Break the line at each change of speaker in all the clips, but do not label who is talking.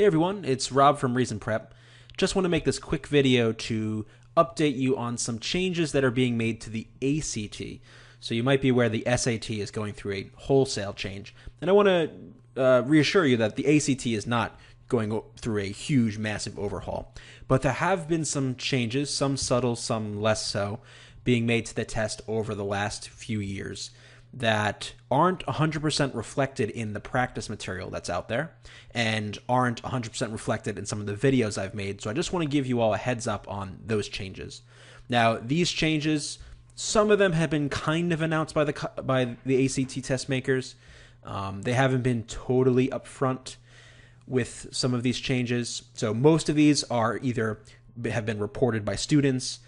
Hey everyone, it's Rob from Reason Prep. Just want to make this quick video to update you on some changes that are being made to the ACT. So you might be aware the SAT is going through a wholesale change. And I want to reassure you that the ACT is not going through a huge, massive overhaul. But there have been some changes, some subtle, some less so, being made to the test over the last few years that aren't 100% reflected in the practice material that's out there and aren't 100% reflected in some of the videos I've made. So I just want to give you all a heads up on those changes. Now, these changes, some of them have been kind of announced by the ACT test makers. They haven't been totally upfront with some of these changes. So most of these are either have been reported by students.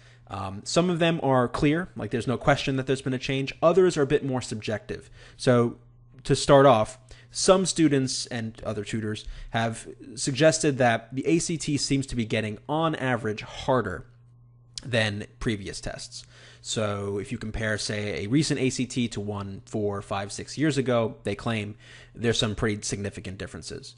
Some of them are clear, like there's no question that there's been a change. Others are a bit more subjective. So to start off, some students and other tutors have suggested that the ACT seems to be getting, on average, harder than previous tests. So if you compare, say, a recent ACT to one 4, 5, 6 years ago, they claim there's some pretty significant differences.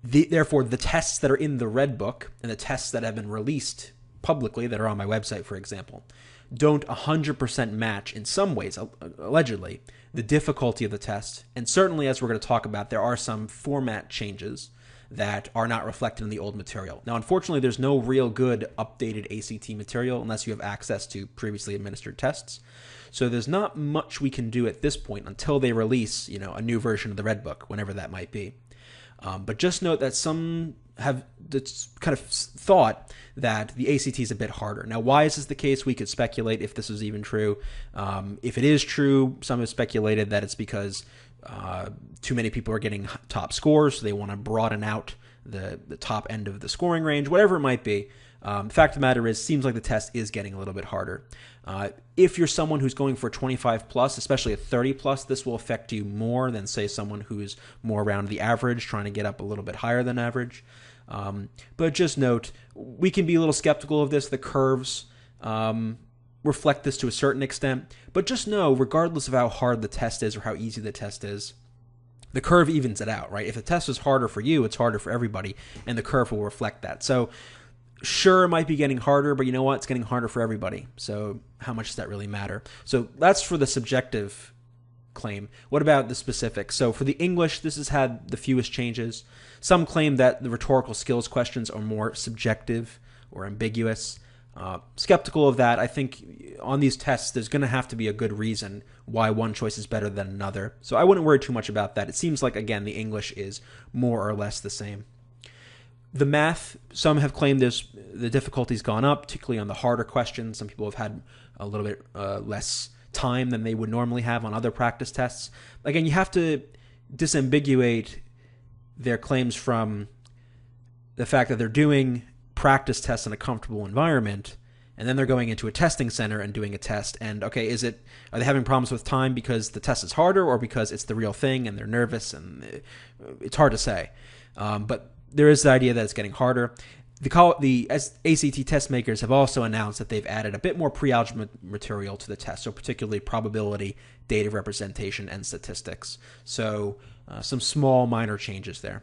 Therefore, the tests that are in the Red Book and the tests that have been released publicly that are on my website, for example, don't 100% match in some ways, allegedly, the difficulty of the test. And certainly, as we're going to talk about, there are some format changes that are not reflected in the old material. Now, unfortunately, there's no real good updated ACT material unless you have access to previously administered tests. So there's not much we can do at this point until they release, a new version of the Red Book, whenever that might be. But just note that some have kind of thought that the ACT is a bit harder. Now, why is this the case? We could speculate if this is even true. If it is true, some have speculated that it's because too many people are getting top scores, so they want to broaden out the top end of the scoring range, whatever it might be. The fact of the matter is, seems like the test is getting a little bit harder. If you're someone who's going for 25 plus, especially a 30 plus, this will affect you more than, say, someone who's more around the average, trying to get up a little bit higher than average. But just note, we can be a little skeptical of this. The curves reflect this to a certain extent. But just know, regardless of how hard the test is or how easy the test is, the curve evens it out, right? If the test is harder for you, it's harder for everybody, and the curve will reflect that. So sure, it might be getting harder, but you know what? It's getting harder for everybody. So how much does that really matter? So that's for the subjective claim. What about the specific? So for the English, this has had the fewest changes. Some claim that the rhetorical skills questions are more subjective or ambiguous. Skeptical of that. I think on these tests, there's going to have to be a good reason why one choice is better than another. So I wouldn't worry too much about that. It seems like, again, the English is more or less the same. The math, some have claimed the difficulty's gone up, particularly on the harder questions. Some people have had a little bit less time than they would normally have on other practice tests. Again, you have to disambiguate their claims from the fact that they're doing practice tests in a comfortable environment, and then they're going into a testing center and doing a test. And okay, are they having problems with time because the test is harder or because it's the real thing and they're nervous? And it's hard to say. But there is the idea that it's getting harder. The ACT test makers have also announced that they've added a bit more pre-algebra material to the test, so particularly probability, data representation, and statistics. So some small minor changes there.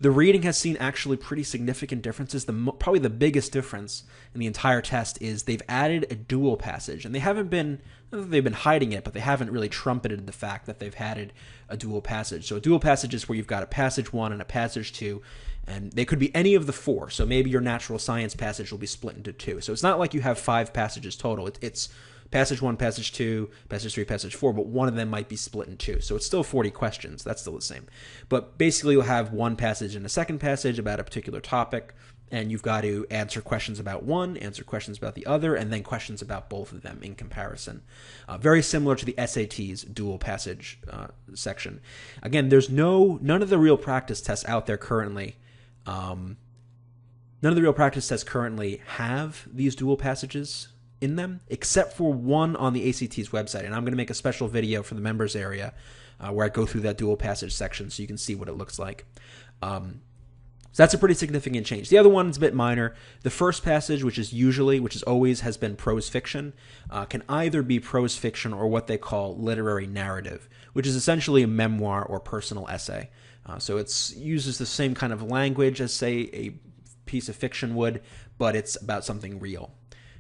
The reading has seen actually pretty significant differences. Probably the biggest difference in the entire test is they've added a dual passage, and they've been hiding it, but they haven't really trumpeted the fact that they've added a dual passage. So a dual passage is where you've got a passage 1 and a passage 2, and they could be any of the 4. So maybe your natural science passage will be split into 2. So it's not like you have 5 passages total. It's passage 1, passage 2, passage 3, passage 4, but one of them might be split in 2. So it's still 40 questions. That's still the same. But basically, you'll have one passage and a second passage about a particular topic, and you've got to answer questions about one, answer questions about the other, and then questions about both of them in comparison. Very similar to the SAT's dual passage section. Again, there's none of the real practice tests out there currently. None of the real practice tests currently have these dual passages in them, except for one on the ACT's website. And I'm going to make a special video for the members area where I go through that dual passage section so you can see what it looks like. So that's a pretty significant change. The other one is a bit minor. The first passage, which always has been prose fiction, can either be prose fiction or what they call literary narrative, which is essentially a memoir or personal essay. So it uses the same kind of language as, say, a piece of fiction would, but it's about something real,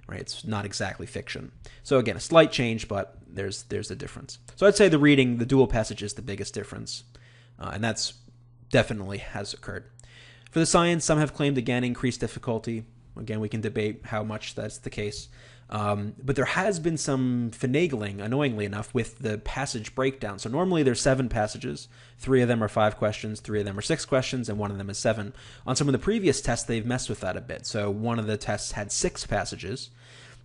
right? It's not exactly fiction. So again, a slight change, but there's a difference. So I'd say the dual passage is the biggest difference, and that's definitely has occurred. For the science, some have claimed, again, increased difficulty. Again, we can debate how much that's the case. But there has been some finagling, annoyingly enough, with the passage breakdown. So normally there's 7 passages. 3 of them are 5 questions, 3 of them are 6 questions, and 1 of them is 7. On some of the previous tests, they've messed with that a bit. So one of the tests had 6 passages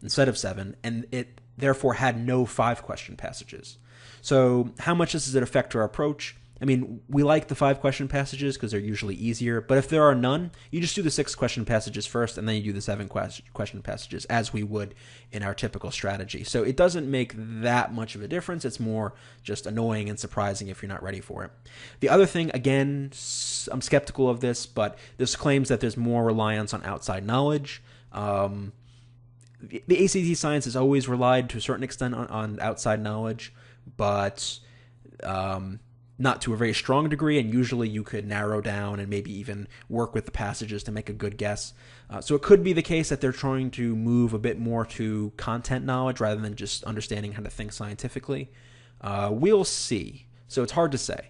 instead of 7, and it therefore had no 5-question passages. So how much does it affect our approach? I mean, we like the 5-question passages because they're usually easier, but if there are none, you just do the 6-question passages first, and then you do the 7-question passages, as we would in our typical strategy. So it doesn't make that much of a difference. It's more just annoying and surprising if you're not ready for it. The other thing, again, I'm skeptical of this, but this claims that there's more reliance on outside knowledge. The ACT science has always relied to a certain extent on outside knowledge, but not to a very strong degree, and usually you could narrow down and maybe even work with the passages to make a good guess. So it could be the case that they're trying to move a bit more to content knowledge rather than just understanding how to think scientifically. We'll see. So it's hard to say.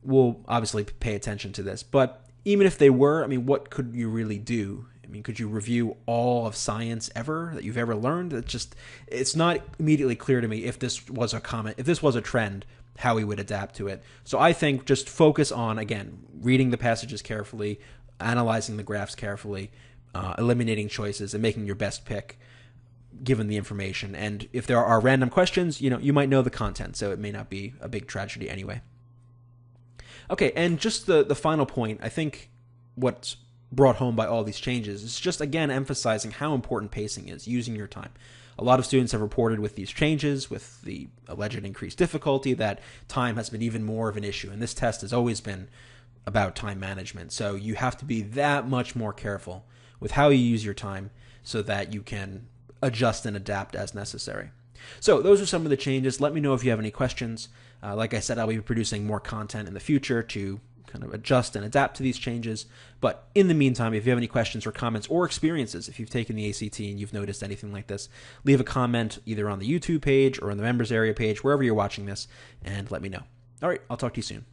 We'll obviously pay attention to this. But even if they were, I mean, what could you really do? I mean, could you review all of science ever that you've ever learned? It's not immediately clear to me if this was a trend, how we would adapt to it. So I think just focus on, again, reading the passages carefully, analyzing the graphs carefully, eliminating choices, and making your best pick given the information. And if there are random questions, you might know the content, so it may not be a big tragedy anyway. Okay, and just the final point, I think what's brought home by all these changes is just, again, emphasizing how important pacing is, using your time. A lot of students have reported with these changes, with the alleged increased difficulty, that time has been even more of an issue. And this test has always been about time management. So you have to be that much more careful with how you use your time so that you can adjust and adapt as necessary. So those are some of the changes. Let me know if you have any questions. Like I said, I'll be producing more content in the future to kind of adjust and adapt to these changes. But in the meantime, if you have any questions or comments or experiences, if you've taken the ACT and you've noticed anything like this, leave a comment either on the YouTube page or on the members area page, wherever you're watching this, and let me know. All right, I'll talk to you soon.